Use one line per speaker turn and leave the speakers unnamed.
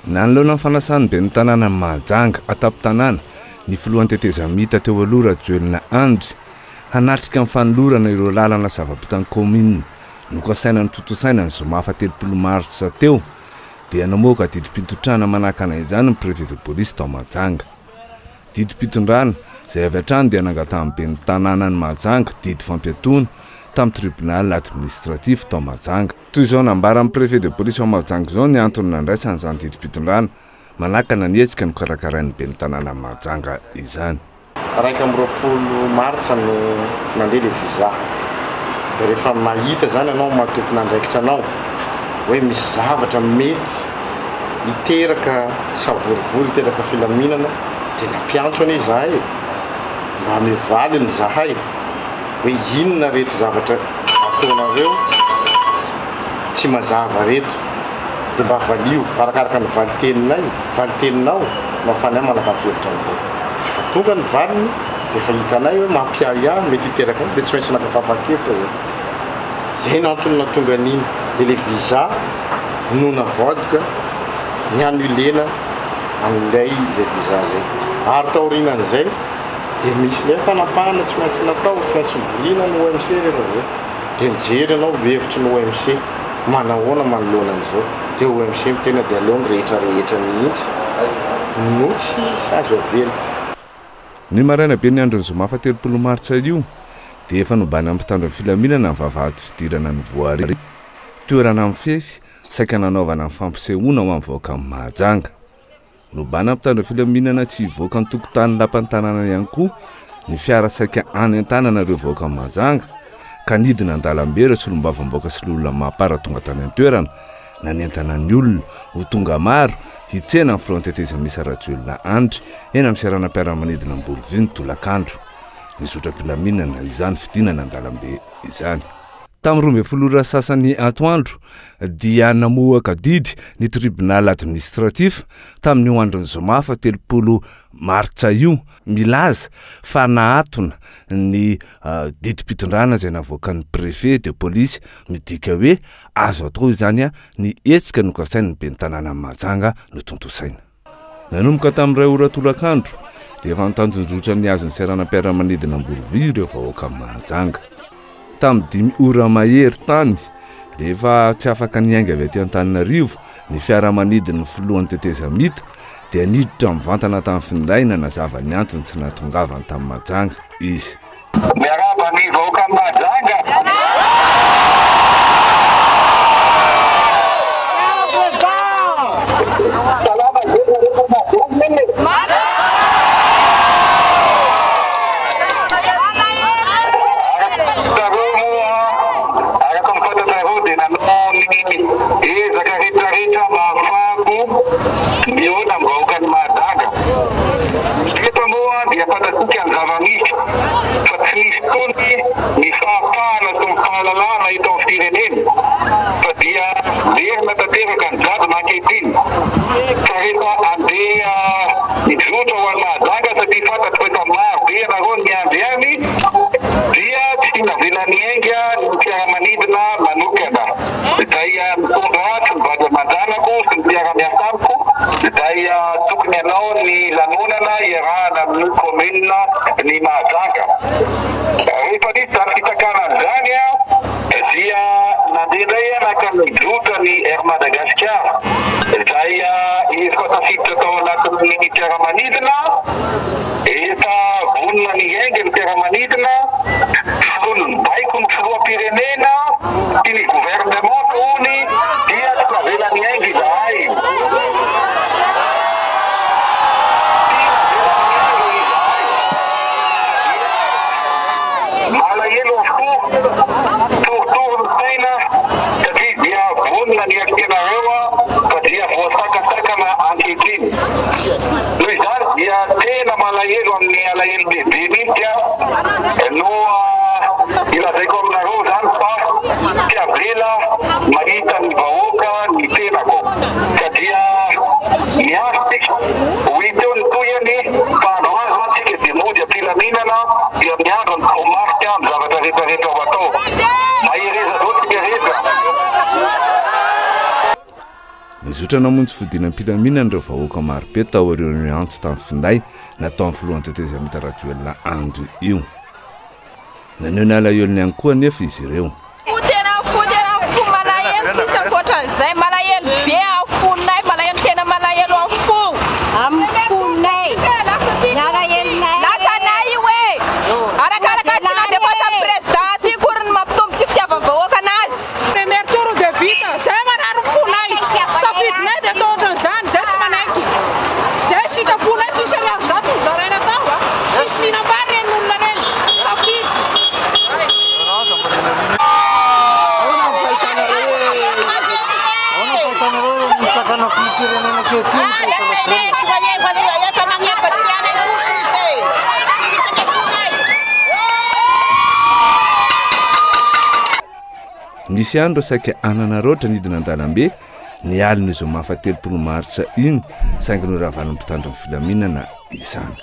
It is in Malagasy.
Nanolona ny fanasany be ny tanàna Mahajanga atapy-tanàna ny filohan'ny tetezamita teo aloha Rajoelina Andry hanatrika amin'ny fanolorana ireo lalana zava-bitany commune nokasaina ny totosaina ny zoma fa 3 Martsa teo dia namoaka didi-pintotrana manakana izany ny préfet de police tao Mahajanga. Didi-pintondrana izay avy hatrany dia nangatahany be ny tanàna ny Mahajanga didy fampiatona tamin'ny tribunal administratif tao Mahajanga. Toy izao nambaran'ny préfet de police ao Mahajanga izao ny antony nandraisany izany didi-pintondrana manakana ny hetsika no karakarain'ny be ny tanàna Mahajanga izany.
Raika amby 20 Martsa no nandeha le visa. Dia rehefa mahita zany anao matoky nandraikitra anao hoe misy zavatra mety hiteraka savorivory hiteraka filaminana dia nampiantso anie zahay mba mivaliny zahay hoe inona reto zavatra ataonareo tsy mazava reto dia mba valio farakaraka ny valiteninao mafanay manapa-kevitra an'izay. Rehefa tonga ny valiny rehefa hitanay hoe mampiaia mety hiteraka dia tsy maintsy nakafapa-kevitra zay. Zay nantony tonga an'iny dia le visa no navodika ny annulena an'ilay zay visa zay. Ary taorinan'izay dia misy le fanapahana tsy maintsy natao tsy maintsy volina ny OMC rehefa avy eo. Dia mijery anao hevitry ny OMC manahoana manoloana an'izao dia OMC mitena dia aleo ny rehetrarehetra mihitsy no tsy azo avela.
Ny maraina be ny andron'ny zoma fa 3 Martsa io dia efa nobana mpitandro ny filaminana ny vavahady fidirana ny voary toerana mifefy saika nanaovana ny fampisehoana ho amivoaka amin'ny Mahajanga. Nobana mpitandro ny filaminana tsy hivoaka ny tokotany lapan'ny tanàna ihany koa ny fiara saika any an-tanana ireo voaka amin'ny Mahajanga ka nidina an-dalambe ireo solombavamboaka sy olona mampara tonga tany an-toerana na nientana ny olona ho tonga maro hitsena ny filohanteteza misy Rajoelina Andry eny amin'ny seranam-piaramanidina Mboroviny tolakandro. Nizotra pilaminana izany fidinana an-dalambe izany. Tamin'ny 12 sasany atoandro dia namoaka didy ny tribunal administratif tamin'ny andron'ny zoma fa 3 Martsa io milaza fa nahatona ny didi-pintondrana izay navoakan'ny préfet de police midika hoe azo atao izany ny hetsika nokasain'ny be ny tanàna Mahajanga no tontosaina. Nanomboka tamin'ny 2 ora tolakandro dia efa nitanjonjotra ny azon'ny seranam-piaramanidina Mboroviny ireo vahoaka Mahajanga. Tamin'ny 5 ora mahery tany rehefa tsy afaka niainga avy aty Antananarivo ny fiaramanidina ny filohan'ny tetezamita dia niditra mivantana tamin'ny findaina nazava ny antony tsy natongavany tamin'ny Mahajanga izy.
Miaraba ny vahoaka Mahajanga. Ni Mahajanga. Rehefa nisy zany fitakana an'izany dia nandeha nakanidrotra ny Air Madagascar izay efa tafiditra tao anatin'ny fiaramanidina efa vonona ny ainga ny fiaramanidina baiko ny filoham-pirenena sy ny gouvernement tony dia tsy navela ny ainga izahay. Tena malahelo amin'ny alahelo bebe mihitsy no ilazaiko aminareo zany fa tsy avela mahita ny vahoaka ny tenako satria miasika ho iteo ny toyany fa androazo antsika dia mody ampilaminana dia amin'ny andro ny komarika amin'ny zavatra rehetrarehetra ao atao mahereza zao tsika reza.
Nizotra namonjy fidinam-pilaminana ireo vahoaka marobe tao ireo antsy tamin'ny finday natao amin'ny filohan'ny teteza mitarajoelona andro io. Naneo ny alahelo ihany koa nefa izy ireo.
Tena fo malahelo tsisy ankoatran'izay, malahelo be afonay, malahelo tena malahelo afo. Amin'ny fonay. Lasanay hoe. Arakaraka tsy nandefa sa président ty kory ny mampitombo tsy fitiavana vahoaka anazy. Premier tour de vita, zay manano fonay. Safidinay dia atao ohatran'izany, zay tsy manaiky. Zay sitraponay tsisy ariary zato ny zaraina tao a. Tsisy ninam-bary reny olona reny. Safidy.
Nisy andro saika anana roatra nidina an-dalambe ny alina izo mahafatelo martsa iny saingy no ravan'ny mpitandro ny filaminana izany.